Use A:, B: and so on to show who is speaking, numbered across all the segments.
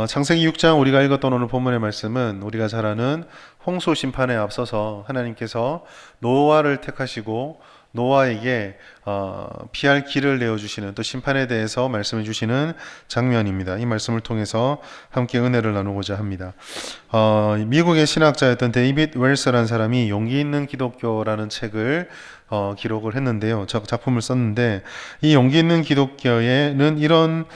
A: 창세기 6장 우리가 읽었던 오늘 본문의 말씀은 우리가 잘 아는 홍수 심판에 앞서서 하나님께서 노아를 택하시고 노아에게 피할 길을 내어주시는, 또 심판에 대해서 말씀해 주시는 장면입니다. 이 말씀을 통해서 함께 은혜를 나누고자 합니다. 미국의 신학자였던 데이빗 웰스라는 사람이 용기 있는 기독교라는 책을 기록을 했는데요. 작품을 썼는데, 이 용기 있는 기독교에는 이런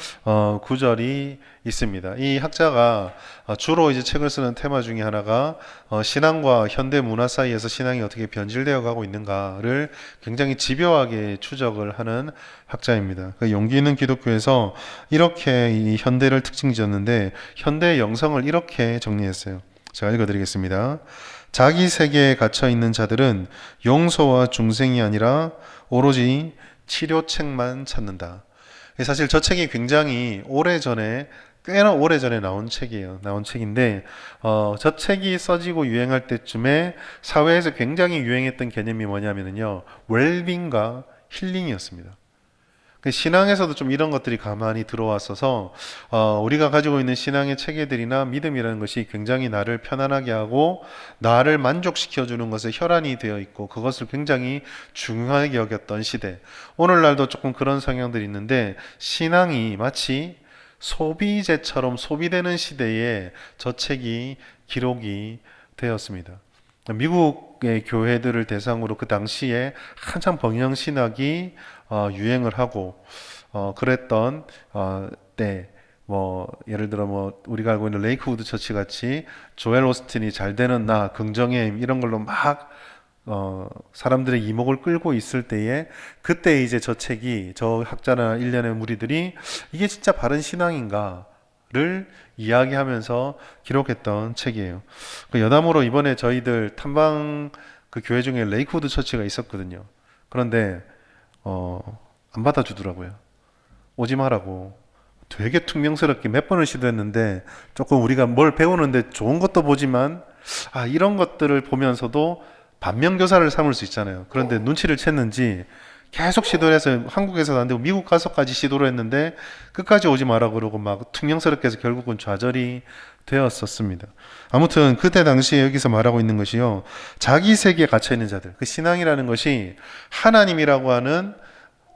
A: 구절이 있습니다. 이 학자가 주로 이제 책을 쓰는 테마 중에 하나가 신앙과 현대 문화 사이에서 신앙이 어떻게 변질되어 가고 있는가를 굉장히 집요하게 추적을 하는 학자입니다. 그 용기 있는 기독교에서 이렇게 이 현대를 특징 지었는데, 현대의 영성을 이렇게 정리했어요. 제가 읽어드리겠습니다. 자기 세계에 갇혀 있는 자들은 용서와 중생이 아니라 오로지 치료책만 찾는다. 사실 저 책이 굉장히 꽤나 오래전에 나온 책이에요. 나온 책인데, 저 책이 써지고 유행할 때쯤에 사회에서 굉장히 유행했던 개념이 뭐냐면요, 웰빙과 힐링이었습니다. 신앙에서도 좀 이런 것들이 가만히 들어왔어서 우리가 가지고 있는 신앙의 체계들이나 믿음이라는 것이 굉장히 나를 편안하게 하고 나를 만족시켜주는 것에 혈안이 되어 있고, 그것을 굉장히 중요하게 여겼던 시대. 오늘날도 조금 그런 성향들이 있는데, 신앙이 마치 소비재처럼 소비되는 시대에 저 책이 기록이 되었습니다. 미국의 교회들을 대상으로 그 당시에 한참 번영신학이 유행을 하고 그랬던 때, 예를 들어 우리가 알고 있는 레이크우드 처치 같이 조엘 오스틴이 잘 되는 나, 긍정의 힘, 이런 걸로 막 사람들의 이목을 끌고 있을 때에, 그때 이제 저 학자나 일련의 무리들이 이게 진짜 바른 신앙인가를 이야기하면서 기록했던 책이에요. 여담으로 이번에 저희들 탐방 그 교회 중에 레이크우드 처치가 있었거든요. 그런데 안 받아주더라고요. 오지 마라고. 되게 퉁명스럽게 몇 번을 시도했는데, 조금 우리가 뭘 배우는데 좋은 것도 보지만 이런 것들을 보면서도 반면교사를 삼을 수 있잖아요. 그런데 눈치를 챘는지 계속 시도를 해서 한국에서도 안 되고 미국 가서까지 시도를 했는데 끝까지 오지 마라 그러고 막 퉁명스럽게 해서 결국은 좌절이 되었었습니다. 아무튼 그때 당시에 여기서 말하고 있는 것이요, 자기 세계에 갇혀 있는 자들, 그 신앙이라는 것이 하나님이라고 하는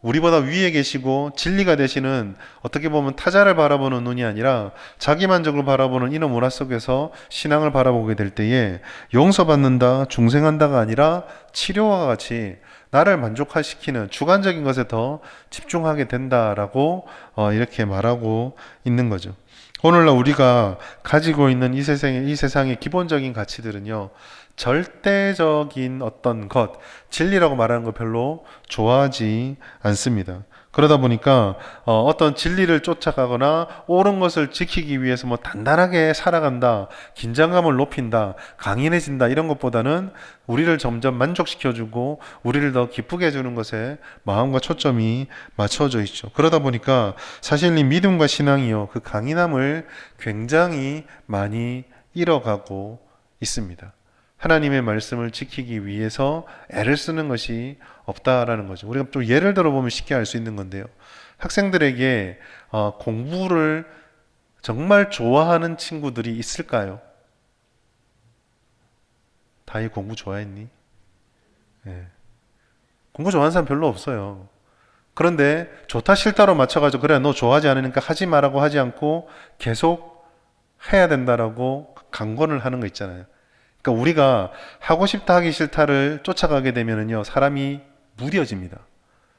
A: 우리보다 위에 계시고 진리가 되시는, 어떻게 보면 타자를 바라보는 눈이 아니라 자기만족을 바라보는 이런 문화 속에서 신앙을 바라보게 될 때에, 용서받는다, 중생한다가 아니라 치료와 같이 나를 만족시키는 주관적인 것에 더 집중하게 된다라고 이렇게 말하고 있는 거죠. 오늘날 우리가 가지고 있는 이 세상의 기본적인 가치들은요, 절대적인 어떤 것, 진리라고 말하는 거 별로 좋아하지 않습니다. 그러다 보니까 어떤 진리를 쫓아가거나 옳은 것을 지키기 위해서 단단하게 살아간다, 긴장감을 높인다, 강인해진다, 이런 것보다는 우리를 점점 만족시켜주고 우리를 더 기쁘게 해주는 것에 마음과 초점이 맞춰져 있죠. 그러다 보니까 사실 이 믿음과 신앙이요, 그 강인함을 굉장히 많이 잃어가고 있습니다. 하나님의 말씀을 지키기 위해서 애를 쓰는 것이 없다라는 거죠. 우리가 좀 예를 들어보면 쉽게 알 수 있는 건데요, 학생들에게 공부를 정말 좋아하는 친구들이 있을까요? 다이 공부 좋아했니? 예. 공부 좋아하는 사람 별로 없어요. 그런데 좋다 싫다로 맞춰가지고, 그래 너 좋아하지 않으니까 하지 말라고 하지 않고 계속 해야 된다라고 강권을 하는 거 있잖아요. 그러니까 우리가 하고 싶다 하기 싫다를 쫓아가게 되면은요, 사람이 무뎌집니다.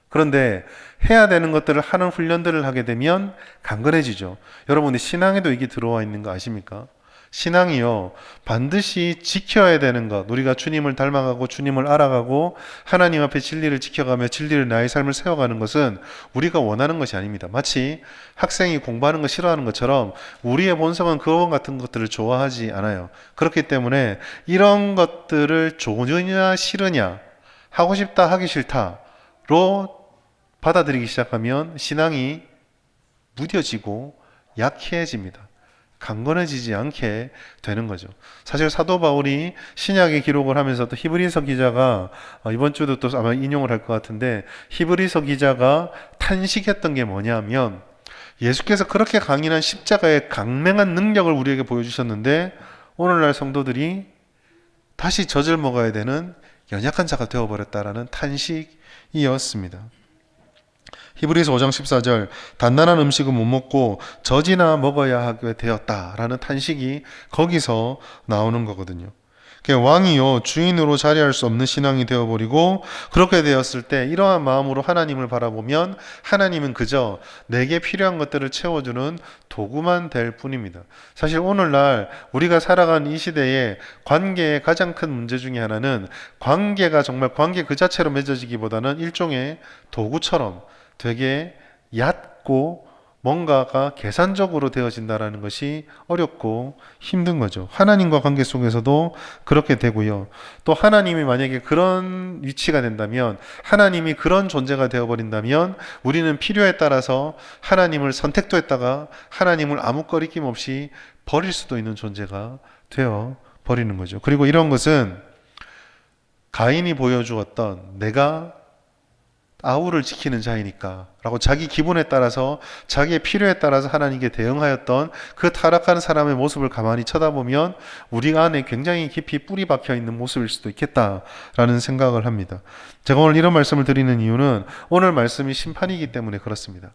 A: 그런데 해야 되는 것들을 하는 훈련들을 하게 되면 강건해지죠. 여러분이 신앙에도 이게 들어와 있는 거 아십니까? 신앙이요, 반드시 지켜야 되는 것, 우리가 주님을 닮아가고 주님을 알아가고 하나님 앞에 진리를 지켜가며 진리를 나의 삶을 세워가는 것은 우리가 원하는 것이 아닙니다. 마치 학생이 공부하는 거 싫어하는 것처럼 우리의 본성은 그와 같은 것들을 좋아하지 않아요. 그렇기 때문에 이런 것들을 좋으냐 싫으냐, 하고 싶다 하기 싫다로 받아들이기 시작하면 신앙이 무뎌지고 약해집니다. 강건해지지 않게 되는 거죠. 사실 사도 바울이 신약의 기록을 하면서 또 히브리서 기자가 이번 주도 또 아마 인용을 할 것 같은데, 히브리서 기자가 탄식했던 게 뭐냐면, 예수께서 그렇게 강인한 십자가의 강맹한 능력을 우리에게 보여주셨는데 오늘날 성도들이 다시 젖을 먹어야 되는 연약한 자가 되어버렸다라는 탄식이었습니다. 히브리서 5장 14절 단단한 음식은 못 먹고 젖이나 먹어야 하게 되었다라는 탄식이 거기서 나오는 거거든요. 왕이요 주인으로 자리할 수 없는 신앙이 되어버리고 그렇게 되었을 때 이러한 마음으로 하나님을 바라보면 하나님은 그저 내게 필요한 것들을 채워주는 도구만 될 뿐입니다. 사실 오늘날 우리가 살아가는 이 시대에 관계의 가장 큰 문제 중에 하나는 관계가 정말 관계 그 자체로 맺어지기보다는 일종의 도구처럼 되게 얕고 뭔가가 계산적으로 되어진다는 것이 어렵고 힘든 거죠. 하나님과 관계 속에서도 그렇게 되고요. 또 하나님이 만약에 그런 위치가 된다면, 하나님이 그런 존재가 되어버린다면 우리는 필요에 따라서 하나님을 선택도 했다가 하나님을 아무 거리낌 없이 버릴 수도 있는 존재가 되어 버리는 거죠. 그리고 이런 것은 가인이 보여주었던 내가 아우를 지키는 자이니까 라고 자기 기분에 따라서 자기의 필요에 따라서 하나님께 대응하였던 그 타락한 사람의 모습을 가만히 쳐다보면 우리 안에 굉장히 깊이 뿌리 박혀 있는 모습일 수도 있겠다라는 생각을 합니다. 제가 오늘 이런 말씀을 드리는 이유는 오늘 말씀이 심판이기 때문에 그렇습니다.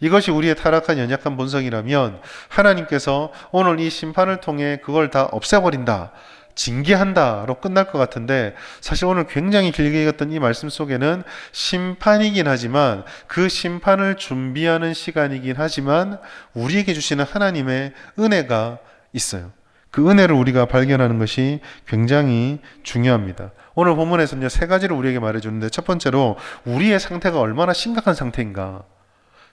A: 이것이 우리의 타락한 연약한 본성이라면 하나님께서 오늘 이 심판을 통해 그걸 다 없애버린다, 징계한다로 끝날 것 같은데 사실 오늘 굉장히 길게 읽었던 이 말씀 속에는 심판이긴 하지만 그 심판을 준비하는 시간이긴 하지만 우리에게 주시는 하나님의 은혜가 있어요. 그 은혜를 우리가 발견하는 것이 굉장히 중요합니다. 오늘 본문에서는요, 세 가지를 우리에게 말해주는데 첫 번째로 우리의 상태가 얼마나 심각한 상태인가,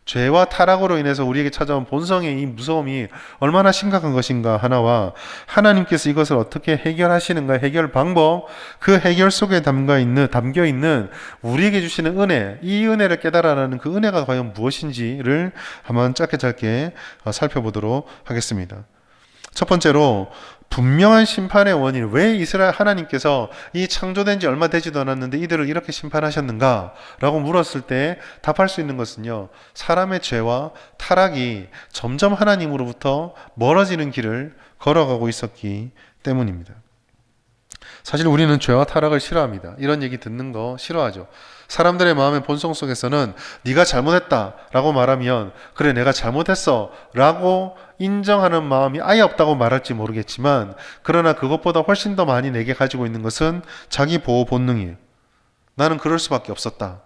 A: 죄와 타락으로 인해서 우리에게 찾아온 본성의 이 무서움이 얼마나 심각한 것인가 하나와 하나님께서 이것을 어떻게 해결하시는가, 해결 방법, 그 해결 속에 담겨 있는 우리에게 주시는 은혜, 이 은혜를 깨달아라는 그 은혜가 과연 무엇인지를 한번 짧게 살펴보도록 하겠습니다. 첫 번째로 분명한 심판의 원인, 왜 이스라엘 하나님께서 이 창조된 지 얼마 되지도 않았는데 이들을 이렇게 심판하셨는가? 라고 물었을 때 답할 수 있는 것은요, 사람의 죄와 타락이 점점 하나님으로부터 멀어지는 길을 걸어가고 있었기 때문입니다. 사실 우리는 죄와 타락을 싫어합니다. 이런 얘기 듣는 거 싫어하죠. 사람들의 마음의 본성 속에서는 네가 잘못했다 라고 말하면 그래 내가 잘못했어 라고 인정하는 마음이 아예 없다고 말할지 모르겠지만, 그러나 그것보다 훨씬 더 많이 내게 가지고 있는 것은 자기 보호 본능이에요. 나는 그럴 수밖에 없었다.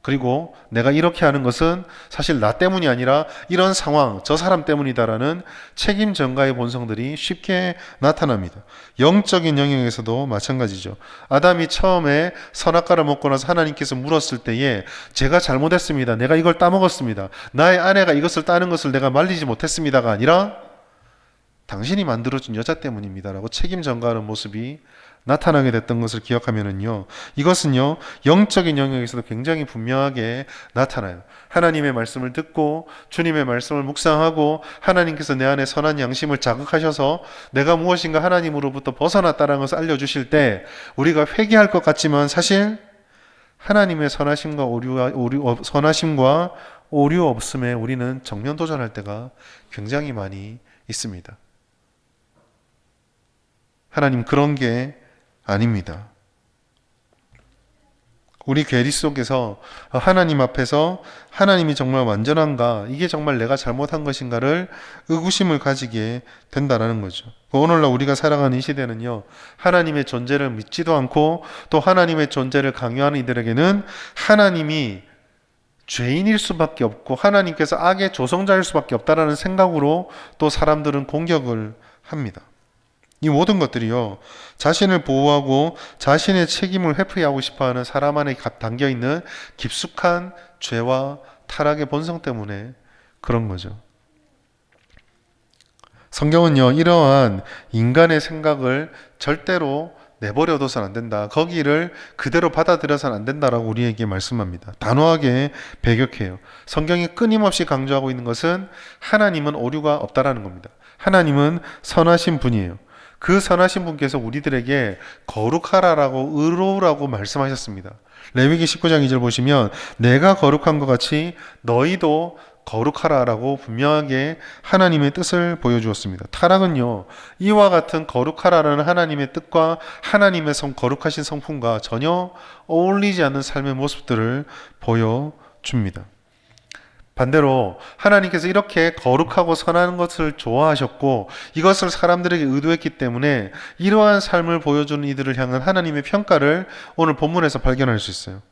A: 그리고 내가 이렇게 하는 것은 사실 나 때문이 아니라 이런 상황, 저 사람 때문이다라는 책임 전가의 본성들이 쉽게 나타납니다. 영적인 영역에서도 마찬가지죠. 아담이 처음에 선악과를 먹고 나서 하나님께서 물었을 때에 제가 잘못했습니다. 내가 이걸 따먹었습니다. 나의 아내가 이것을 따는 것을 내가 말리지 못했습니다가 아니라 당신이 만들어준 여자 때문입니다라고 책임 전가하는 모습이 나타나게 됐던 것을 기억하면은요, 이것은요 영적인 영역에서도 굉장히 분명하게 나타나요. 하나님의 말씀을 듣고 주님의 말씀을 묵상하고 하나님께서 내 안에 선한 양심을 자극하셔서 내가 무엇인가 하나님으로부터 벗어났다는 것을 알려주실 때 우리가 회개할 것 같지만 사실 하나님의 선하심과 오류 없음에 우리는 정면 도전할 때가 굉장히 많이 있습니다. 하나님 그런 게 아닙니다. 우리 괴리 속에서 하나님 앞에서 하나님이 정말 완전한가, 이게 정말 내가 잘못한 것인가를 의구심을 가지게 된다는 거죠. 오늘날 우리가 살아가는 이 시대는요, 하나님의 존재를 믿지도 않고 또 하나님의 존재를 강요하는 이들에게는 하나님이 죄인일 수밖에 없고 하나님께서 악의 조성자일 수밖에 없다라는 생각으로 또 사람들은 공격을 합니다. 이 모든 것들이요, 자신을 보호하고 자신의 책임을 회피하고 싶어하는 사람 안에 담겨있는 깊숙한 죄와 타락의 본성 때문에 그런 거죠. 성경은요, 이러한 인간의 생각을 절대로 내버려둬서는 안 된다, 거기를 그대로 받아들여서는 안 된다라고 우리에게 말씀합니다. 단호하게 배격해요. 성경이 끊임없이 강조하고 있는 것은 하나님은 오류가 없다라는 겁니다. 하나님은 선하신 분이에요. 그 선하신 분께서 우리들에게 거룩하라라고 의로우라고 말씀하셨습니다. 레위기 19장 2절 보시면 내가 거룩한 것 같이 너희도 거룩하라라고 분명하게 하나님의 뜻을 보여주었습니다. 타락은요, 이와 같은 거룩하라라는 하나님의 뜻과 하나님의 거룩하신 성품과 전혀 어울리지 않는 삶의 모습들을 보여줍니다. 반대로 하나님께서 이렇게 거룩하고 선한 것을 좋아하셨고 이것을 사람들에게 의도했기 때문에 이러한 삶을 보여주는 이들을 향한 하나님의 평가를 오늘 본문에서 발견할 수 있어요.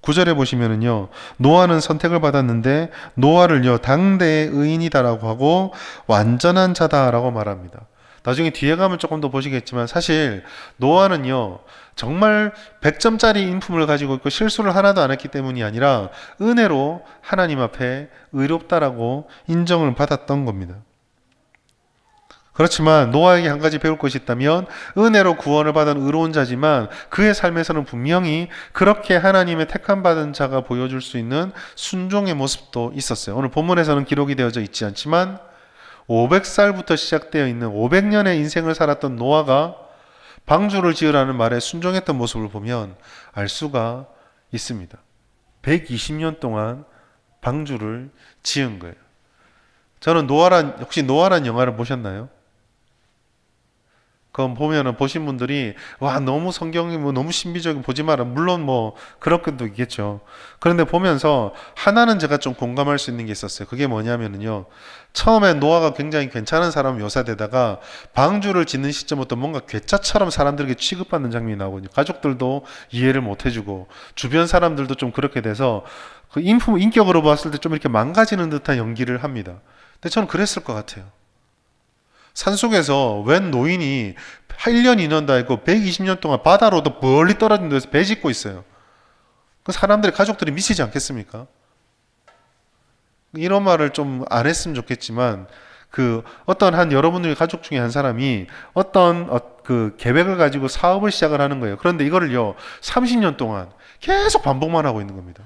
A: 9절에 보시면은요, 노아는 선택을 받았는데 노아를요 당대의 의인이다라고 하고 완전한 자다라고 말합니다. 나중에 뒤에 가면 조금 더 보시겠지만 사실 노아는요 정말 100점짜리 인품을 가지고 있고 실수를 하나도 안 했기 때문이 아니라 은혜로 하나님 앞에 의롭다라고 인정을 받았던 겁니다. 그렇지만 노아에게 한 가지 배울 것이 있다면 은혜로 구원을 받은 의로운 자지만 그의 삶에서는 분명히 그렇게 하나님의 택함 받은 자가 보여줄 수 있는 순종의 모습도 있었어요. 오늘 본문에서는 기록이 되어져 있지 않지만 500살부터 시작되어 있는 500년의 인생을 살았던 노아가 방주를 지으라는 말에 순종했던 모습을 보면 알 수가 있습니다. 120년 동안 방주를 지은 거예요. 저는 혹시 노아란 영화를 보셨나요? 그건 보면은 보신 분들이 와 너무 성경이 뭐 너무 신비적인 보지 마라 물론 뭐 그런 것도 있겠죠. 그런데 보면서 하나는 제가 좀 공감할 수 있는 게 있었어요. 그게 뭐냐면은요, 처음에 노아가 굉장히 괜찮은 사람 묘사되다가 방주를 짓는 시점부터 뭔가 괴짜처럼 사람들에게 취급받는 장면이 나오거든요. 가족들도 이해를 못 해주고 주변 사람들도 좀 그렇게 돼서 그 인격으로 봤을 때 좀 이렇게 망가지는 듯한 연기를 합니다. 근데 저는 그랬을 것 같아요. 산속에서 웬 노인이 1년 2년 다 있고 120년 동안 바다로도 멀리 떨어진 데서 배 짓고 있어요. 그 사람들의 가족들이 미치지 않겠습니까? 이런 말을 좀 안 했으면 좋겠지만 그 어떤 한 여러분들의 가족 중에 한 사람이 어떤 그 계획을 가지고 사업을 시작을 하는 거예요. 그런데 이거를요 30년 동안 계속 반복만 하고 있는 겁니다.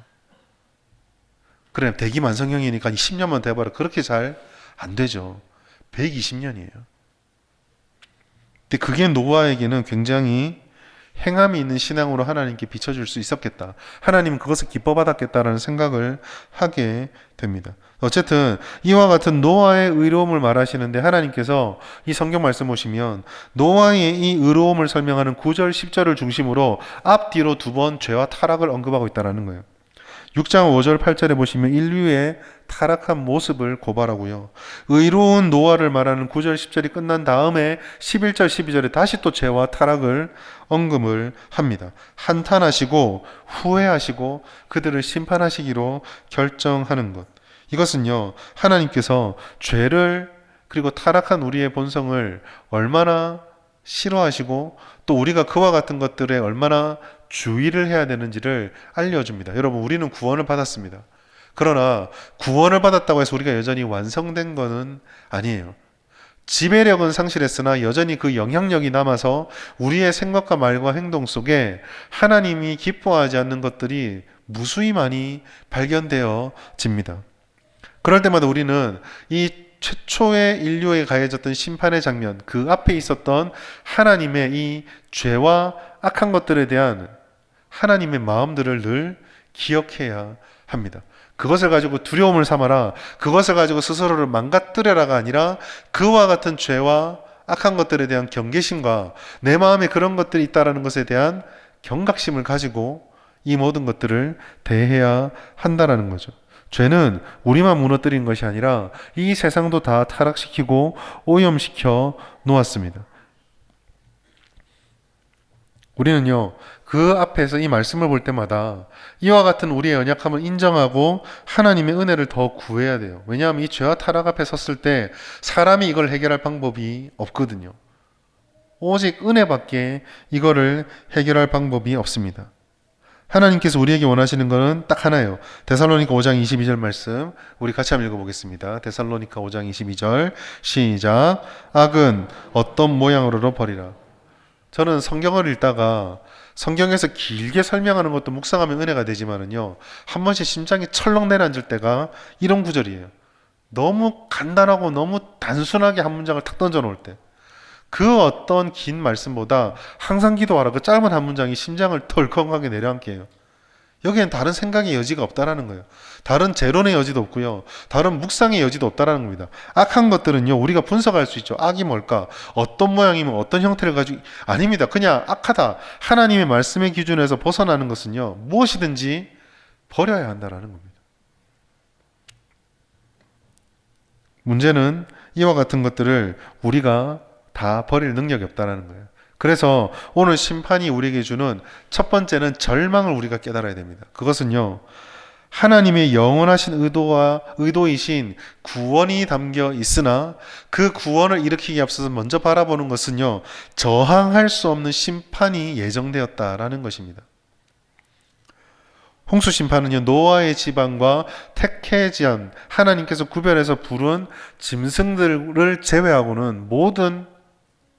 A: 그래 대기만성형이니까 10년만 더 해봐라. 그렇게 잘 안 되죠. 120년이에요. 근데 그게 노아에게는 굉장히 행함이 있는 신앙으로 하나님께 비춰줄 수 있었겠다. 하나님은 그것을 기뻐받았겠다라는 생각을 하게 됩니다. 어쨌든 이와 같은 노아의 의로움을 말하시는데 하나님께서 이 성경 말씀 보시면 노아의 이 의로움을 설명하는 9절 10절을 중심으로 앞뒤로 두 번 죄와 타락을 언급하고 있다는 거예요. 6장 5절 8절에 보시면 인류의 타락한 모습을 고발하고요. 의로운 노아를 말하는 9절 10절이 끝난 다음에 11절 12절에 다시 또 죄와 타락을 언급을 합니다. 한탄하시고 후회하시고 그들을 심판하시기로 결정하는 것. 이것은요 하나님께서 죄를 그리고 타락한 우리의 본성을 얼마나 싫어하시고 또 우리가 그와 같은 것들에 얼마나 주의를 해야 되는지를 알려줍니다. 여러분 우리는 구원을 받았습니다. 그러나 구원을 받았다고 해서 우리가 여전히 완성된 것은 아니에요. 지배력은 상실했으나 여전히 그 영향력이 남아서 우리의 생각과 말과 행동 속에 하나님이 기뻐하지 않는 것들이 무수히 많이 발견되어집니다. 그럴 때마다 우리는 이 최초의 인류에 가해졌던 심판의 장면, 그 앞에 있었던 하나님의 이 죄와 악한 것들에 대한 하나님의 마음들을 늘 기억해야 합니다. 그것을 가지고 두려움을 삼아라, 그것을 가지고 스스로를 망가뜨려라가 아니라 그와 같은 죄와 악한 것들에 대한 경계심과 내 마음에 그런 것들이 있다는 것에 대한 경각심을 가지고 이 모든 것들을 대해야 한다는 거죠. 죄는 우리만 무너뜨린 것이 아니라 이 세상도 다 타락시키고 오염시켜 놓았습니다. 우리는요 그 앞에서 이 말씀을 볼 때마다 이와 같은 우리의 연약함을 인정하고 하나님의 은혜를 더 구해야 돼요. 왜냐하면 이 죄와 타락 앞에 섰을 때 사람이 이걸 해결할 방법이 없거든요. 오직 은혜밖에 이거를 해결할 방법이 없습니다. 하나님께서 우리에게 원하시는 것은 딱 하나예요. 데살로니가 5장 22절 말씀 우리 같이 한번 읽어보겠습니다. 데살로니가 5장 22절 시작. 악은 어떤 모양으로도 버리라. 저는 성경을 읽다가 성경에서 길게 설명하는 것도 묵상하면 은혜가 되지만은요 한 번씩 심장이 철렁 내려앉을 때가 이런 구절이에요. 너무 간단하고 너무 단순하게 한 문장을 탁 던져 놓을 때 그 어떤 긴 말씀보다 항상 기도하라 그 짧은 한 문장이 심장을 덜컹하게 내려앉게 해요. 여기엔 다른 생각의 여지가 없다라는 거예요. 다른 재론의 여지도 없고요. 다른 묵상의 여지도 없다라는 겁니다. 악한 것들은요, 우리가 분석할 수 있죠. 악이 뭘까? 어떤 모양이면 어떤 형태를 가지고, 아닙니다. 그냥 악하다. 하나님의 말씀의 기준에서 벗어나는 것은요, 무엇이든지 버려야 한다라는 겁니다. 문제는 이와 같은 것들을 우리가 다 버릴 능력이 없다라는 거예요. 그래서 오늘 심판이 우리에게 주는 첫 번째는 절망을 우리가 깨달아야 됩니다. 그것은요, 하나님의 영원하신 의도이신 구원이 담겨 있으나 그 구원을 일으키기 앞서서 먼저 바라보는 것은요, 저항할 수 없는 심판이 예정되었다라는 것입니다. 홍수 심판은요, 노아의 집안과 택해지한 하나님께서 구별해서 부른 짐승들을 제외하고는 모든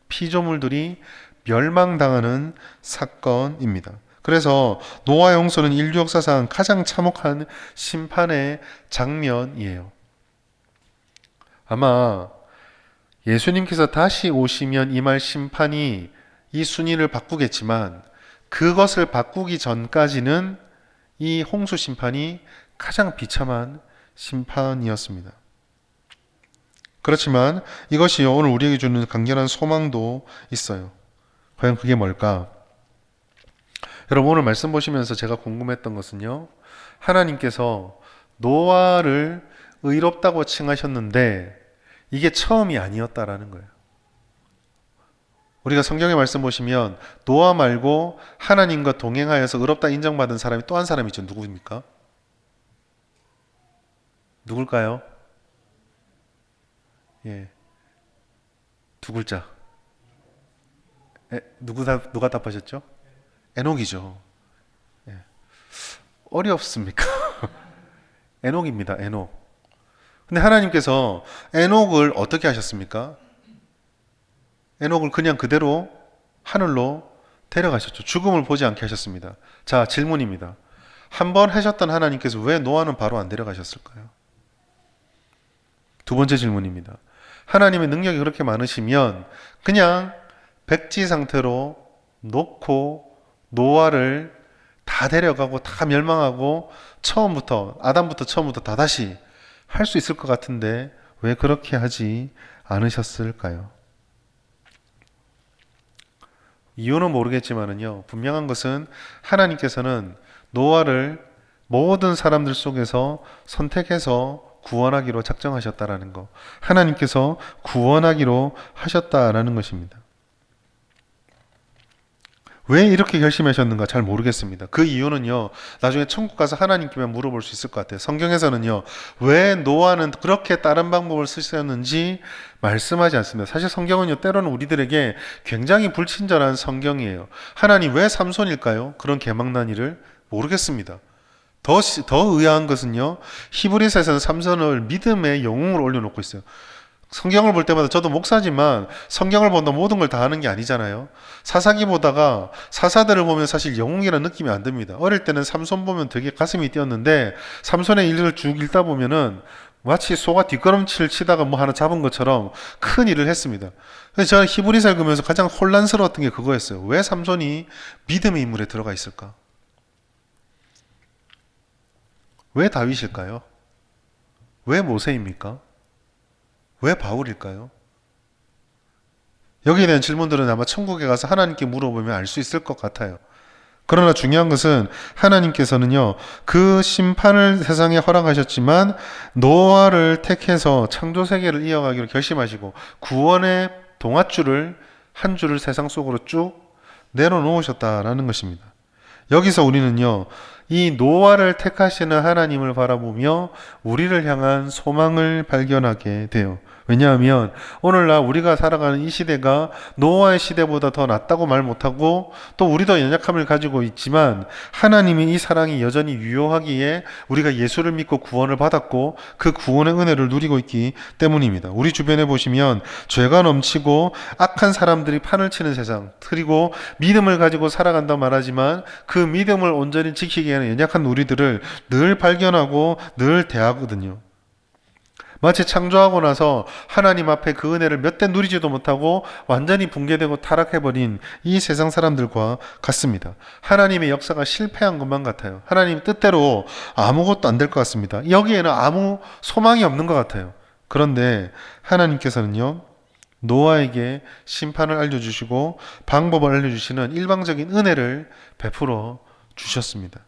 A: 피조물들이 멸망당하는 사건입니다. 그래서 노아의 홍수는 인류 역사상 가장 참혹한 심판의 장면이에요. 아마 예수님께서 다시 오시면 임할 심판이 이 순위를 바꾸겠지만 그것을 바꾸기 전까지는 이 홍수 심판이 가장 비참한 심판이었습니다. 그렇지만 이것이 오늘 우리에게 주는 강렬한 소망도 있어요. 과연 그게 뭘까? 여러분, 오늘 말씀 보시면서 제가 궁금했던 것은요, 하나님께서 노아를 의롭다고 칭하셨는데 이게 처음이 아니었다라는 거예요. 우리가 성경의 말씀 보시면 노아 말고 하나님과 동행하여서 의롭다 인정받은 사람이 또 한 사람이 있죠. 누구입니까? 누굴까요? 예, 두 글자. 누가 답하셨죠? 에녹이죠. 예. 어렵습니까? 에녹입니다. 에녹. 근데 하나님께서 에녹을 어떻게 하셨습니까? 에녹을 그냥 그대로 하늘로 데려가셨죠. 죽음을 보지 않게 하셨습니다. 자, 질문입니다. 한 번 하셨던 하나님께서 왜 노아는 바로 안 데려가셨을까요? 두 번째 질문입니다. 하나님의 능력이 그렇게 많으시면 그냥 백지 상태로 놓고 노아를 다 데려가고 다 멸망하고 아담부터 처음부터 다 다시 할 수 있을 것 같은데 왜 그렇게 하지 않으셨을까요? 이유는 모르겠지만은요, 분명한 것은 하나님께서는 노아를 모든 사람들 속에서 선택해서 구원하기로 작정하셨다라는 거, 하나님께서 구원하기로 하셨다라는 것입니다. 왜 이렇게 결심하셨는가 잘 모르겠습니다. 그 이유는요, 나중에 천국 가서 하나님께만 물어볼 수 있을 것 같아요. 성경에서는요, 왜 노아는 그렇게 다른 방법을 쓰셨는지 말씀하지 않습니다. 사실 성경은요, 때로는 우리들에게 굉장히 불친절한 성경이에요. 하나님 왜 삼손일까요? 그런 개망난 일을 모르겠습니다. 더 의아한 것은요, 히브리서에서는 삼손을 믿음의 영웅으로 올려놓고 있어요. 성경을 볼 때마다 저도 목사지만 성경을 본다 모든 걸 다 아는 게 아니잖아요. 사사기 보다가 사사들을 보면 사실 영웅이라는 느낌이 안 듭니다. 어릴 때는 삼손 보면 되게 가슴이 뛰었는데 삼손의 일을 쭉 읽다 보면은 마치 소가 뒷걸음질 치다가 뭐 하나 잡은 것처럼 큰 일을 했습니다. 그래서 저는 히브리서 읽으면서 가장 혼란스러웠던 게 그거였어요. 왜 삼손이 믿음의 인물에 들어가 있을까? 왜 다윗일까요? 왜 모세입니까? 왜 바울일까요? 여기에 대한 질문들은 아마 천국에 가서 하나님께 물어보면 알 수 있을 것 같아요. 그러나 중요한 것은 하나님께서는요, 그 심판을 세상에 허락하셨지만 노아를 택해서 창조 세계를 이어가기로 결심하시고 구원의 동아줄을 한 줄을 세상 속으로 쭉 내려놓으셨다라는 것입니다. 여기서 우리는요, 이 노아를 택하시는 하나님을 바라보며 우리를 향한 소망을 발견하게 돼요. 왜냐하면 오늘날 우리가 살아가는 이 시대가 노아의 시대보다 더 낫다고 말 못하고 또 우리도 연약함을 가지고 있지만 하나님의 이 사랑이 여전히 유효하기에 우리가 예수를 믿고 구원을 받았고 그 구원의 은혜를 누리고 있기 때문입니다. 우리 주변에 보시면 죄가 넘치고 악한 사람들이 판을 치는 세상, 그리고 믿음을 가지고 살아간다 말하지만 그 믿음을 온전히 지키기에는 연약한 우리들을 늘 발견하고 늘 대하거든요. 마치 창조하고 나서 하나님 앞에 그 은혜를 몇 대 누리지도 못하고 완전히 붕괴되고 타락해버린 이 세상 사람들과 같습니다. 하나님의 역사가 실패한 것만 같아요. 하나님 뜻대로 아무것도 안 될 것 같습니다. 여기에는 아무 소망이 없는 것 같아요. 그런데 하나님께서는요, 노아에게 심판을 알려주시고 방법을 알려주시는 일방적인 은혜를 베풀어 주셨습니다.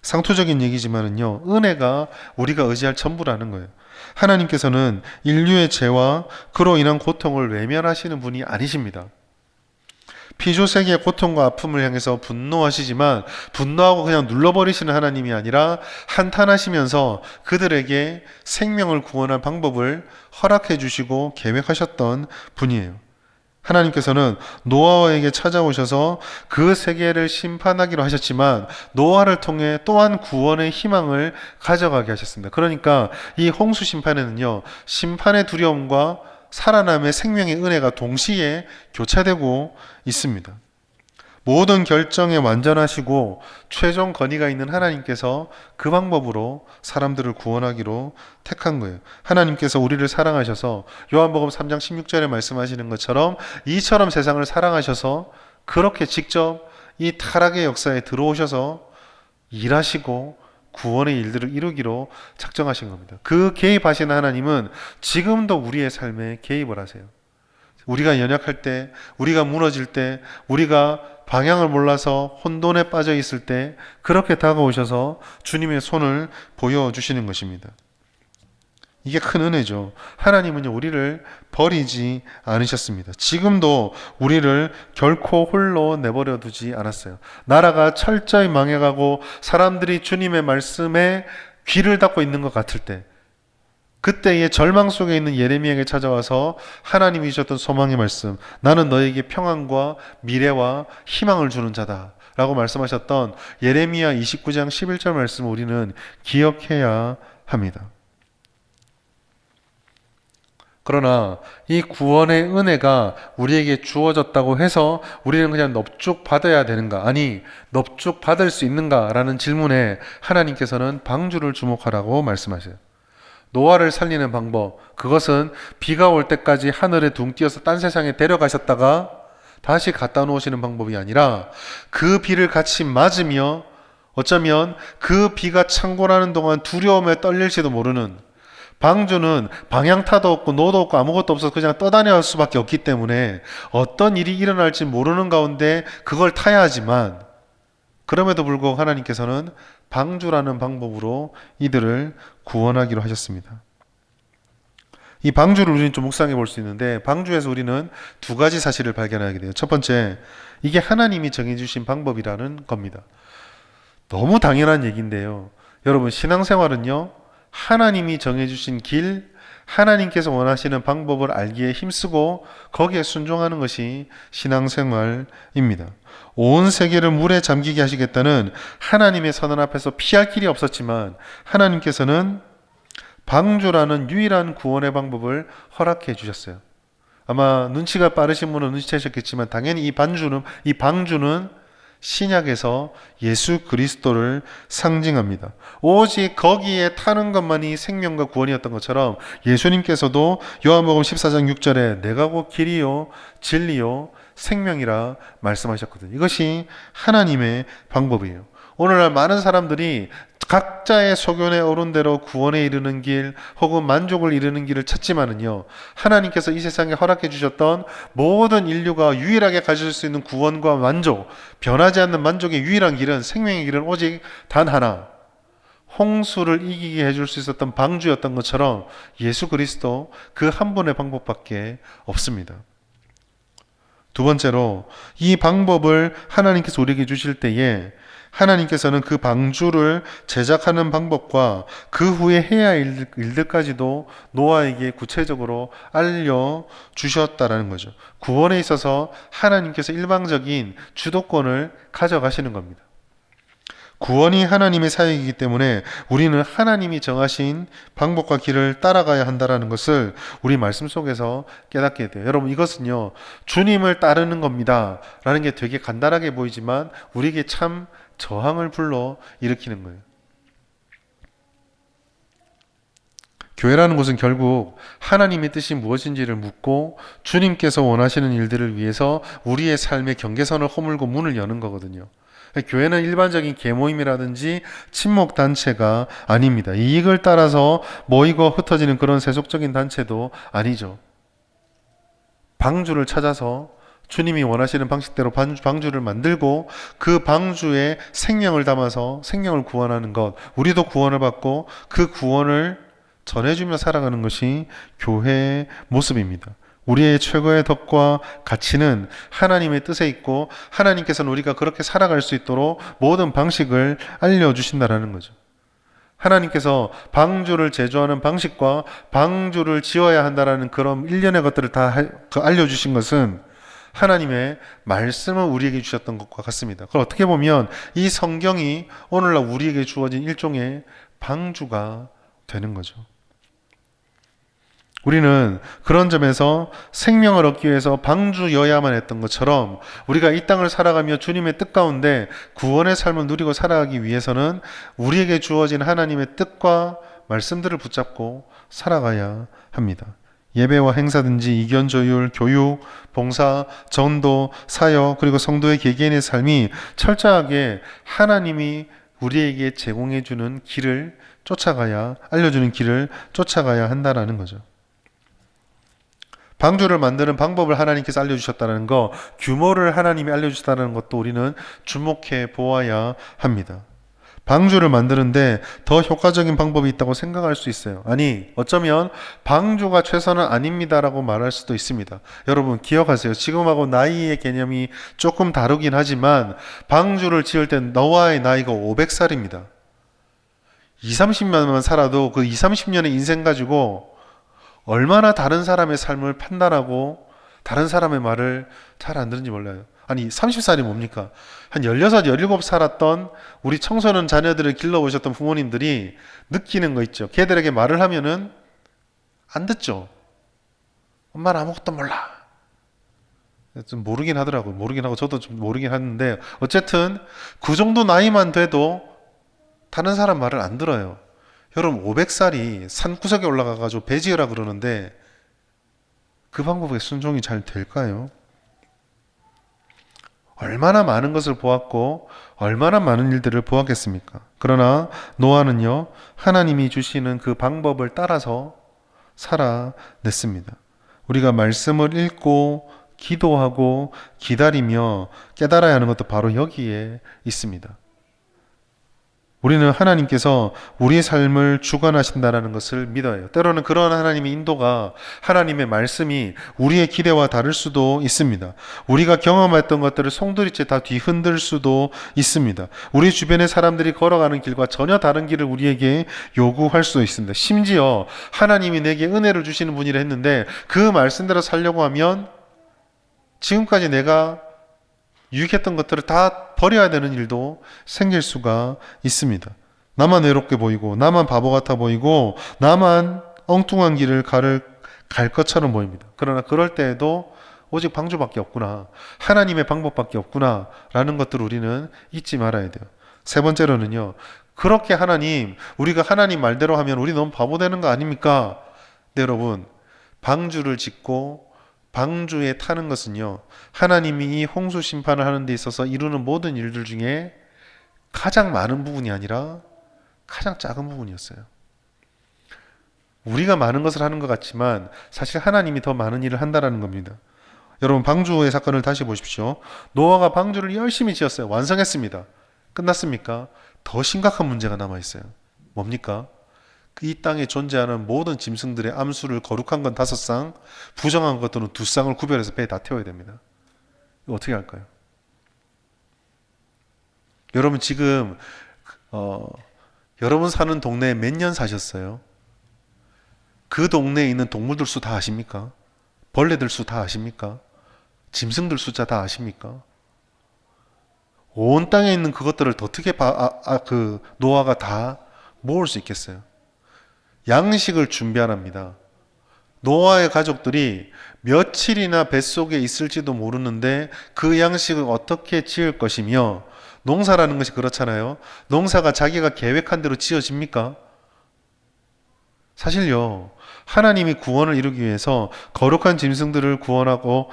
A: 상투적인 얘기지만은요, 은혜가 우리가 의지할 전부라는 거예요. 하나님께서는 인류의 죄와 그로 인한 고통을 외면하시는 분이 아니십니다. 피조세계의 고통과 아픔을 향해서 분노하시지만 분노하고 그냥 눌러버리시는 하나님이 아니라 한탄하시면서 그들에게 생명을 구원할 방법을 허락해 주시고 계획하셨던 분이에요. 하나님께서는 노아에게 찾아오셔서 그 세계를 심판하기로 하셨지만 노아를 통해 또한 구원의 희망을 가져가게 하셨습니다. 그러니까 이 홍수 심판에는요, 심판의 두려움과 살아남의 생명의 은혜가 동시에 교차되고 있습니다. 모든 결정에 완전하시고 최종 권위가 있는 하나님께서 그 방법으로 사람들을 구원하기로 택한 거예요. 하나님께서 우리를 사랑하셔서 요한복음 3장 16절에 말씀하시는 것처럼 이처럼 세상을 사랑하셔서 그렇게 직접 이 타락의 역사에 들어오셔서 일하시고 구원의 일들을 이루기로 작정하신 겁니다. 그 개입하시는 하나님은 지금도 우리의 삶에 개입을 하세요. 우리가 연약할 때, 우리가 무너질 때, 우리가 방향을 몰라서 혼돈에 빠져 있을 때 그렇게 다가오셔서 주님의 손을 보여주시는 것입니다. 이게 큰 은혜죠. 하나님은 우리를 버리지 않으셨습니다. 지금도 우리를 결코 홀로 내버려 두지 않았어요. 나라가 철저히 망해가고 사람들이 주님의 말씀에 귀를 닫고 있는 것 같을 때, 그때의 절망 속에 있는 예레미야에게 찾아와서 하나님이 주셨던 소망의 말씀, 나는 너에게 평안과 미래와 희망을 주는 자다 라고 말씀하셨던 예레미야 29장 11절 말씀을 우리는 기억해야 합니다. 그러나 이 구원의 은혜가 우리에게 주어졌다고 해서 우리는 그냥 넙죽 받아야 되는가? 아니, 넙죽 받을 수 있는가? 라는 질문에 하나님께서는 방주를 주목하라고 말씀하세요. 노아를 살리는 방법, 그것은 비가 올 때까지 하늘에 둥 띄어서 딴 세상에 데려가셨다가 다시 갖다 놓으시는 방법이 아니라 그 비를 같이 맞으며 어쩌면 그 비가 창궐하는 동안 두려움에 떨릴지도 모르는, 방주는 방향타도 없고 노도 없고 아무것도 없어서 그냥 떠다닐 수밖에 없기 때문에 어떤 일이 일어날지 모르는 가운데 그걸 타야 하지만, 그럼에도 불구하고 하나님께서는 방주라는 방법으로 이들을 구원하기로 하셨습니다. 이 방주를 우리는 좀 묵상해 볼 수 있는데, 방주에서 우리는 두 가지 사실을 발견하게 돼요. 첫 번째, 이게 하나님이 정해주신 방법이라는 겁니다. 너무 당연한 얘기인데요. 여러분, 신앙생활은요, 하나님이 정해주신 길, 하나님께서 원하시는 방법을 알기에 힘쓰고 거기에 순종하는 것이 신앙생활입니다. 온 세계를 물에 잠기게 하시겠다는 하나님의 선언 앞에서 피할 길이 없었지만 하나님께서는 방주라는 유일한 구원의 방법을 허락해 주셨어요. 아마 눈치가 빠르신 분은 눈치채셨겠지만 당연히 이 방주는 신약에서 예수 그리스도를 상징합니다. 오직 거기에 타는 것만이 생명과 구원이었던 것처럼 예수님께서도 요한복음 14장 6절에 내가 곧 길이요 진리요 생명이라 말씀하셨거든요. 이것이 하나님의 방법이에요. 오늘날 많은 사람들이 각자의 소견에 오른 대로 구원에 이르는 길 혹은 만족을 이루는 길을 찾지만은요, 하나님께서 이 세상에 허락해 주셨던 모든 인류가 유일하게 가질 수 있는 구원과 만족, 변하지 않는 만족의 유일한 길은, 생명의 길은 오직 단 하나, 홍수를 이기게 해줄 수 있었던 방주였던 것처럼 예수 그리스도 그 한 분의 방법밖에 없습니다. 두 번째로, 이 방법을 하나님께서 우리에게 주실 때에 하나님께서는 그 방주를 제작하는 방법과 그 후에 해야 할 일들까지도 노아에게 구체적으로 알려주셨다라는 거죠. 구원에 있어서 하나님께서 일방적인 주도권을 가져가시는 겁니다. 구원이 하나님의 사역이기 때문에 우리는 하나님이 정하신 방법과 길을 따라가야 한다는 것을 우리 말씀 속에서 깨닫게 돼요. 여러분, 이것은요, 주님을 따르는 겁니다 라는 게 되게 간단하게 보이지만 우리에게 참 저항을 불러 일으키는 거예요. 교회라는 곳은 결국 하나님의 뜻이 무엇인지를 묻고 주님께서 원하시는 일들을 위해서 우리의 삶의 경계선을 허물고 문을 여는 거거든요. 교회는 일반적인 계모임이라든지 친목 단체가 아닙니다. 이익을 따라서 모이고 흩어지는 그런 세속적인 단체도 아니죠. 방주를 찾아서 주님이 원하시는 방식대로 방주를 만들고 그 방주에 생명을 담아서 생명을 구원하는 것, 우리도 구원을 받고 그 구원을 전해주며 살아가는 것이 교회의 모습입니다. 우리의 최고의 덕과 가치는 하나님의 뜻에 있고 하나님께서는 우리가 그렇게 살아갈 수 있도록 모든 방식을 알려주신다는 거죠. 하나님께서 방주를 제조하는 방식과 방주를 지어야 한다는 그런 일련의 것들을 다 알려주신 것은 하나님의 말씀을 우리에게 주셨던 것과 같습니다. 그걸 어떻게 보면 이 성경이 오늘날 우리에게 주어진 일종의 방주가 되는 거죠. 우리는 그런 점에서 생명을 얻기 위해서 방주여야만 했던 것처럼 우리가 이 땅을 살아가며 주님의 뜻 가운데 구원의 삶을 누리고 살아가기 위해서는 우리에게 주어진 하나님의 뜻과 말씀들을 붙잡고 살아가야 합니다. 예배와 행사든지 이견 조율, 교육, 봉사, 전도, 사역, 그리고 성도의 개개인의 삶이 철저하게 하나님이 우리에게 제공해 주는 길을 쫓아가야, 알려주는 길을 쫓아가야 한다라는 거죠. 방주를 만드는 방법을 하나님께서 알려주셨다는 거, 규모를 하나님이 알려주셨다는 것도 우리는 주목해 보아야 합니다. 방주를 만드는데 더 효과적인 방법이 있다고 생각할 수 있어요. 아니, 어쩌면 방주가 최선은 아닙니다라고 말할 수도 있습니다. 여러분 기억하세요. 지금하고 나이의 개념이 조금 다르긴 하지만 방주를 지을 때 노아의 나이가 500살입니다. 20, 30년만 살아도 그 20, 30년의 인생 가지고 얼마나 다른 사람의 삶을 판단하고 다른 사람의 말을 잘 안 듣는지 몰라요. 아니 30살이 뭡니까? 한 16, 17 살았던 우리 청소년 자녀들을 길러보셨던 부모님들이 느끼는 거 있죠. 걔들에게 말을 하면은 안 듣죠. 엄마는 아무것도 몰라. 좀 모르긴 하더라고요. 모르긴 하고 저도 좀 모르긴 하는데 어쨌든 그 정도 나이만 돼도 다른 사람 말을 안 들어요. 여러분 500살이 산구석에 올라가가지고 배 지으라 그러는데 그 방법에 순종이 잘 될까요? 얼마나 많은 것을 보았고 얼마나 많은 일들을 보았겠습니까? 그러나 노아는요, 하나님이 주시는 그 방법을 따라서 살아냈습니다. 우리가 말씀을 읽고 기도하고 기다리며 깨달아야 하는 것도 바로 여기에 있습니다. 우리는 하나님께서 우리의 삶을 주관하신다는 것을 믿어요. 때로는 그런 하나님의 인도가, 하나님의 말씀이 우리의 기대와 다를 수도 있습니다. 우리가 경험했던 것들을 송두리째 다 뒤흔들 수도 있습니다. 우리 주변의 사람들이 걸어가는 길과 전혀 다른 길을 우리에게 요구할 수도 있습니다. 심지어 하나님이 내게 은혜를 주시는 분이라 했는데 그 말씀대로 살려고 하면 지금까지 내가 유익했던 것들을 다 버려야 되는 일도 생길 수가 있습니다. 나만 외롭게 보이고 나만 바보 같아 보이고 나만 엉뚱한 길을 갈 것처럼 보입니다. 그러나 그럴 때에도 오직 방주밖에 없구나, 하나님의 방법밖에 없구나 라는 것들을 우리는 잊지 말아야 돼요. 세 번째로는요, 그렇게 우리가 하나님 말대로 하면 우리 너무 바보 되는 거 아닙니까? 네, 여러분, 방주를 짓고 방주에 타는 것은요, 하나님이 이 홍수 심판을 하는 데 있어서 이루는 모든 일들 중에 가장 많은 부분이 아니라 가장 작은 부분이었어요. 우리가 많은 것을 하는 것 같지만 사실 하나님이 더 많은 일을 한다는 겁니다. 여러분, 방주의 사건을 다시 보십시오. 노아가 방주를 열심히 지었어요. 완성했습니다. 끝났습니까? 더 심각한 문제가 남아있어요. 뭡니까? 이 땅에 존재하는 모든 짐승들의 암수를 거룩한 건 5쌍, 부정한 것들은 2쌍을 구별해서 배에 다 태워야 됩니다. 이거 어떻게 할까요? 여러분 지금 여러분 사는 동네에 몇 년 사셨어요? 그 동네에 있는 동물들 수 다 아십니까? 벌레들 수 다 아십니까? 짐승들 숫자 다 아십니까? 온 땅에 있는 그것들을 어떻게 노아가 다 모을 수 있겠어요? 양식을 준비하랍니다. 노아의 가족들이 며칠이나 뱃속에 있을지도 모르는데 그 양식을 어떻게 지을 것이며, 농사라는 것이 그렇잖아요. 농사가 자기가 계획한 대로 지어집니까? 사실요, 하나님이 구원을 이루기 위해서 거룩한 짐승들을 구원하고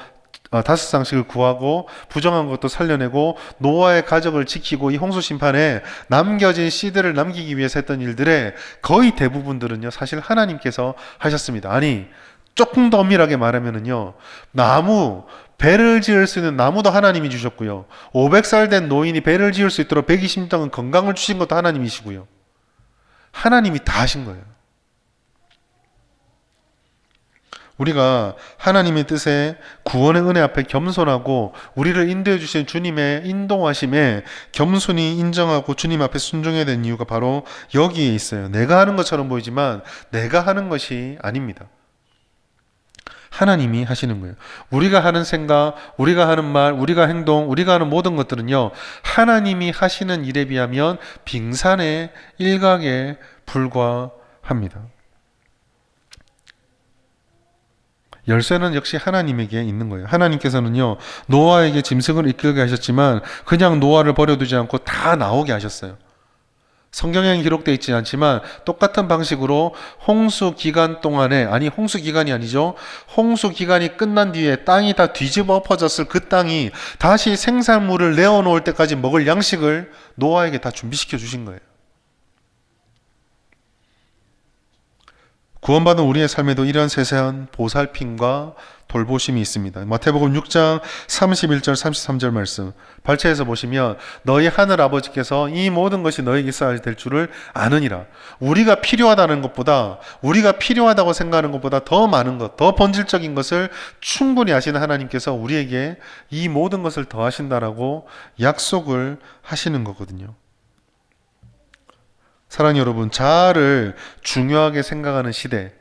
A: 다섯 쌍씩을 구하고 부정한 것도 살려내고 노아의 가족을 지키고 이 홍수 심판에 남겨진 씨들을 남기기 위해서 했던 일들의 거의 대부분들은요, 사실 하나님께서 하셨습니다. 아니, 조금 더 엄밀하게 말하면은요, 배를 지을 수 있는 나무도 하나님이 주셨고요, 500살 된 노인이 배를 지을 수 있도록 120년 동안 건강을 주신 것도 하나님이시고요, 하나님이 다 하신 거예요. 우리가 하나님의 뜻에 구원의 은혜 앞에 겸손하고 우리를 인도해 주신 주님의 인도하심에 겸손히 인정하고 주님 앞에 순종해야 되는 이유가 바로 여기에 있어요. 내가 하는 것처럼 보이지만 내가 하는 것이 아닙니다. 하나님이 하시는 거예요. 우리가 하는 생각, 우리가 하는 말, 우리가 행동, 우리가 하는 모든 것들은요, 하나님이 하시는 일에 비하면 빙산의 일각에 불과합니다. 열쇠는 역시 하나님에게 있는 거예요. 하나님께서는요, 노아에게 짐승을 이끌게 하셨지만 그냥 노아를 버려두지 않고 다 나오게 하셨어요. 성경에는 기록되어 있지 않지만 똑같은 방식으로 홍수 기간 동안에, 홍수 기간이 아니죠, 홍수 기간이 끝난 뒤에 땅이 다 뒤집어 엎어졌을 그 땅이 다시 생산물을 내어놓을 때까지 먹을 양식을 노아에게 다 준비시켜 주신 거예요. 구원받은 우리의 삶에도 이런 세세한 보살핌과 돌보심이 있습니다. 마태복음 6장 31절 33절 말씀 발췌해서 보시면, 너희 하늘 아버지께서 이 모든 것이 너에게 있어야 될 줄을 아느니라. 우리가 필요하다는 것보다, 우리가 필요하다고 생각하는 것보다 더 많은 것, 더 본질적인 것을 충분히 아시는 하나님께서 우리에게 이 모든 것을 더하신다라고 약속을 하시는 거거든요. 사랑하는 여러분, 자아를 중요하게 생각하는 시대,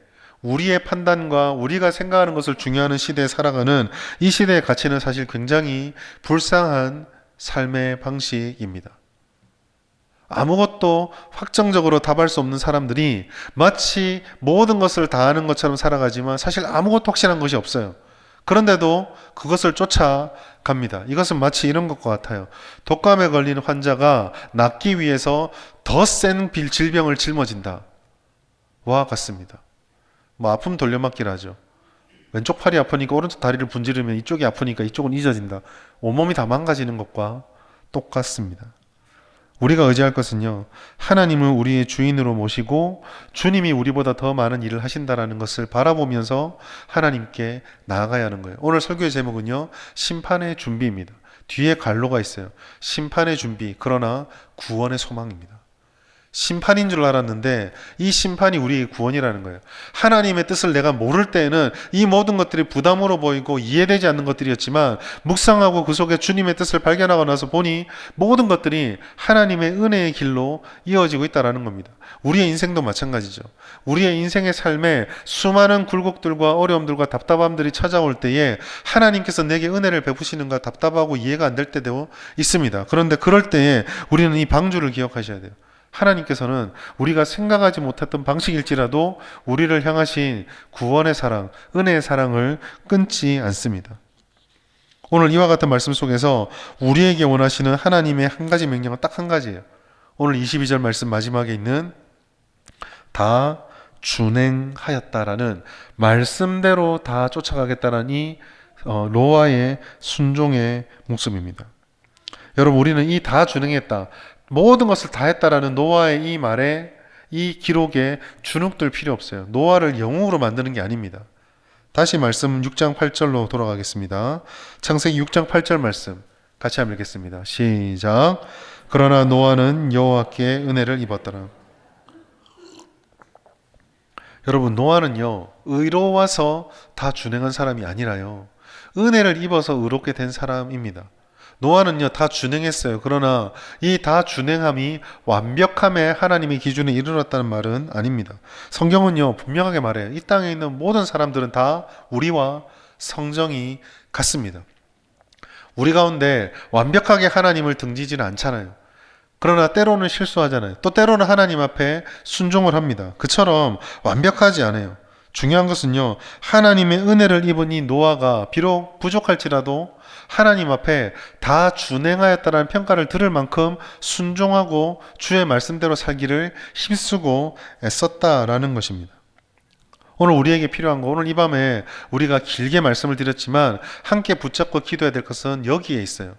A: 우리의 판단과 우리가 생각하는 것을 중요하는 시대에 살아가는 이 시대의 가치는 사실 굉장히 불쌍한 삶의 방식입니다. 아무것도 확정적으로 답할 수 없는 사람들이 마치 모든 것을 다 아는 것처럼 살아가지만 사실 아무것도 확실한 것이 없어요. 그런데도 그것을 쫓아갑니다. 이것은 마치 이런 것과 같아요. 독감에 걸린 환자가 낫기 위해서 더 센 질병을 짊어진다 와 같습니다. 아픔 돌려막기를 하죠. 왼쪽 팔이 아프니까 오른쪽 다리를 분지르면 이쪽이 아프니까 이쪽은 잊어진다. 온몸이 다 망가지는 것과 똑같습니다. 우리가 의지할 것은요, 하나님을 우리의 주인으로 모시고 주님이 우리보다 더 많은 일을 하신다라는 것을 바라보면서 하나님께 나아가야 하는 거예요. 오늘 설교의 제목은요, 심판의 준비입니다. 뒤에 갈로가 있어요. 심판의 준비, 그러나 구원의 소망입니다. 심판인 줄 알았는데 이 심판이 우리의 구원이라는 거예요. 하나님의 뜻을 내가 모를 때에는 이 모든 것들이 부담으로 보이고 이해되지 않는 것들이었지만, 묵상하고 그 속에 주님의 뜻을 발견하고 나서 보니 모든 것들이 하나님의 은혜의 길로 이어지고 있다는 겁니다. 우리의 인생도 마찬가지죠. 우리의 인생의 삶에 수많은 굴곡들과 어려움들과 답답함들이 찾아올 때에 하나님께서 내게 은혜를 베푸시는가 답답하고 이해가 안 될 때도 있습니다. 그런데 그럴 때에 우리는 이 방주를 기억하셔야 돼요. 하나님께서는 우리가 생각하지 못했던 방식일지라도 우리를 향하신 구원의 사랑, 은혜의 사랑을 끊지 않습니다. 오늘 이와 같은 말씀 속에서 우리에게 원하시는 하나님의 한 가지 명령은 딱 한 가지예요. 오늘 22절 말씀 마지막에 있는 다 준행하였다라는 말씀대로 다 쫓아가겠다는 이 노아의 순종의 목숨입니다. 여러분, 우리는 이 다 준행했다, 모든 것을 다 했다라는 노아의 이 말에, 이 기록에 주눅들 필요 없어요. 노아를 영웅으로 만드는 게 아닙니다. 다시 말씀 6장 8절로 돌아가겠습니다. 창세기 6장 8절 말씀 같이 한번 읽겠습니다. 시작. 그러나 노아는 여호와께 은혜를 입었더라. 여러분, 노아는요, 의로워서 다 준행한 사람이 아니라요, 은혜를 입어서 의롭게 된 사람입니다. 노아는요, 다 준행했어요. 그러나 이 다 준행함이 완벽함의 하나님의 기준에 이르렀다는 말은 아닙니다. 성경은요, 분명하게 말해요. 이 땅에 있는 모든 사람들은 다 우리와 성정이 같습니다. 우리 가운데 완벽하게 하나님을 등지지는 않잖아요. 그러나 때로는 실수하잖아요. 또 때로는 하나님 앞에 순종을 합니다. 그처럼 완벽하지 않아요. 중요한 것은요, 하나님의 은혜를 입은 이 노아가 비록 부족할지라도 하나님 앞에 다 준행하였다는 평가를 들을 만큼 순종하고 주의 말씀대로 살기를 힘쓰고 애썼다라는 것입니다. 오늘 우리에게 필요한 거, 오늘 이 밤에 우리가 길게 말씀을 드렸지만 함께 붙잡고 기도해야 될 것은 여기에 있어요.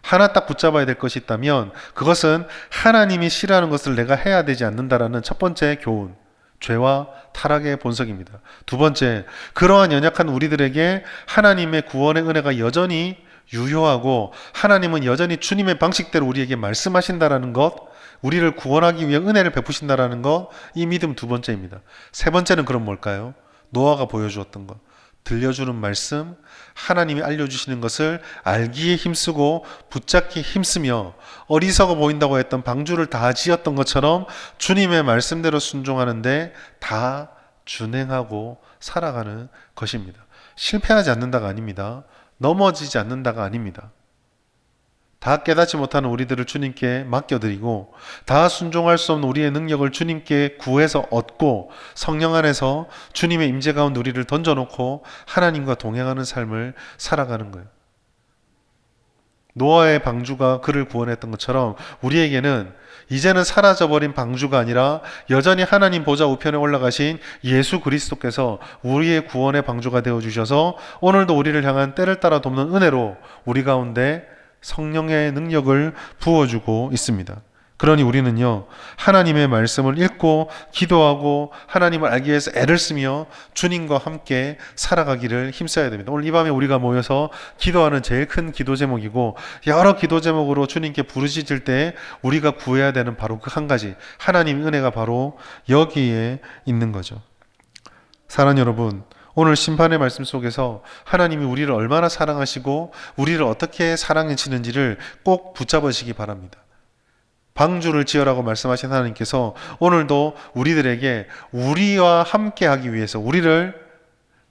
A: 하나 딱 붙잡아야 될 것이 있다면 그것은 하나님이 싫어하는 것을 내가 해야 되지 않는다라는 첫 번째 교훈, 죄와 타락의 본성입니다. 두 번째, 그러한 연약한 우리들에게 하나님의 구원의 은혜가 여전히 유효하고 하나님은 여전히 주님의 방식대로 우리에게 말씀하신다라는 것, 우리를 구원하기 위해 은혜를 베푸신다라는 것, 이 믿음 두 번째입니다. 세 번째는 그럼 뭘까요? 노아가 보여주었던 것, 들려주는 말씀, 하나님이 알려주시는 것을 알기에 힘쓰고 붙잡기에 힘쓰며 어리석어 보인다고 했던 방주를 다 지었던 것처럼 주님의 말씀대로 순종하는데 다 준행하고 살아가는 것입니다. 실패하지 않는다가 아닙니다. 넘어지지 않는다가 아닙니다. 다 깨닫지 못하는 우리들을 주님께 맡겨드리고 다 순종할 수 없는 우리의 능력을 주님께 구해서 얻고 성령 안에서 주님의 임재 가운데 우리를 던져놓고 하나님과 동행하는 삶을 살아가는 거예요. 노아의 방주가 그를 구원했던 것처럼 우리에게는 이제는 사라져버린 방주가 아니라 여전히 하나님 보좌 우편에 올라가신 예수 그리스도께서 우리의 구원의 방주가 되어주셔서 오늘도 우리를 향한 때를 따라 돕는 은혜로 우리 가운데 성령의 능력을 부어주고 있습니다. 그러니 우리는요, 하나님의 말씀을 읽고 기도하고 하나님을 알기 위해서 애를 쓰며 주님과 함께 살아가기를 힘써야 됩니다. 오늘 이 밤에 우리가 모여서 기도하는 제일 큰 기도 제목이고 여러 기도 제목으로 주님께 부르짖을 때 우리가 구해야 되는 바로 그 한 가지, 하나님의 은혜가 바로 여기에 있는 거죠. 사랑하는 여러분, 오늘 심판의 말씀 속에서 하나님이 우리를 얼마나 사랑하시고 우리를 어떻게 사랑하시는지를 꼭 붙잡으시기 바랍니다. 방주를 지으라고 말씀하신 하나님께서 오늘도 우리들에게 우리와 함께 하기 위해서, 우리를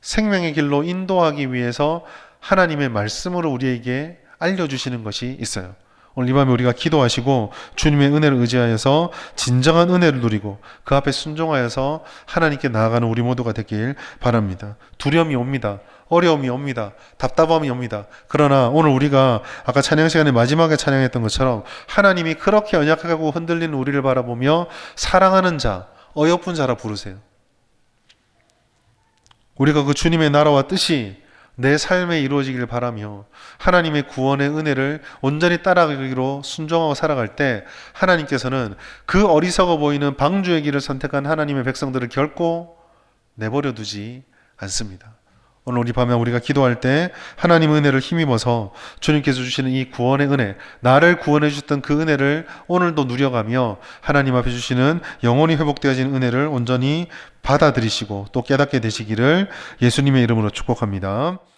A: 생명의 길로 인도하기 위해서 하나님의 말씀으로 우리에게 알려주시는 것이 있어요. 오늘 이 밤에 우리가 기도하시고 주님의 은혜를 의지하여서 진정한 은혜를 누리고 그 앞에 순종하여서 하나님께 나아가는 우리 모두가 되길 바랍니다. 두려움이 옵니다. 어려움이 옵니다. 답답함이 옵니다. 그러나 오늘 우리가 아까 찬양 시간에 마지막에 찬양했던 것처럼 하나님이 그렇게 연약하고 흔들리는 우리를 바라보며 사랑하는 자, 어여쁜 자라 부르세요. 우리가 그 주님의 나라와 뜻이 내 삶에 이루어지기를 바라며 하나님의 구원의 은혜를 온전히 따라가기로 순종하고 살아갈 때 하나님께서는 그 어리석어 보이는 방주의 길을 선택한 하나님의 백성들을 결코 내버려 두지 않습니다. 오늘 우리 밤에 우리가 기도할 때 하나님의 은혜를 힘입어서 주님께서 주시는 이 구원의 은혜, 나를 구원해 주셨던 그 은혜를 오늘도 누려가며 하나님 앞에 주시는 영원히 회복되어진 은혜를 온전히 받아들이시고 또 깨닫게 되시기를 예수님의 이름으로 축복합니다.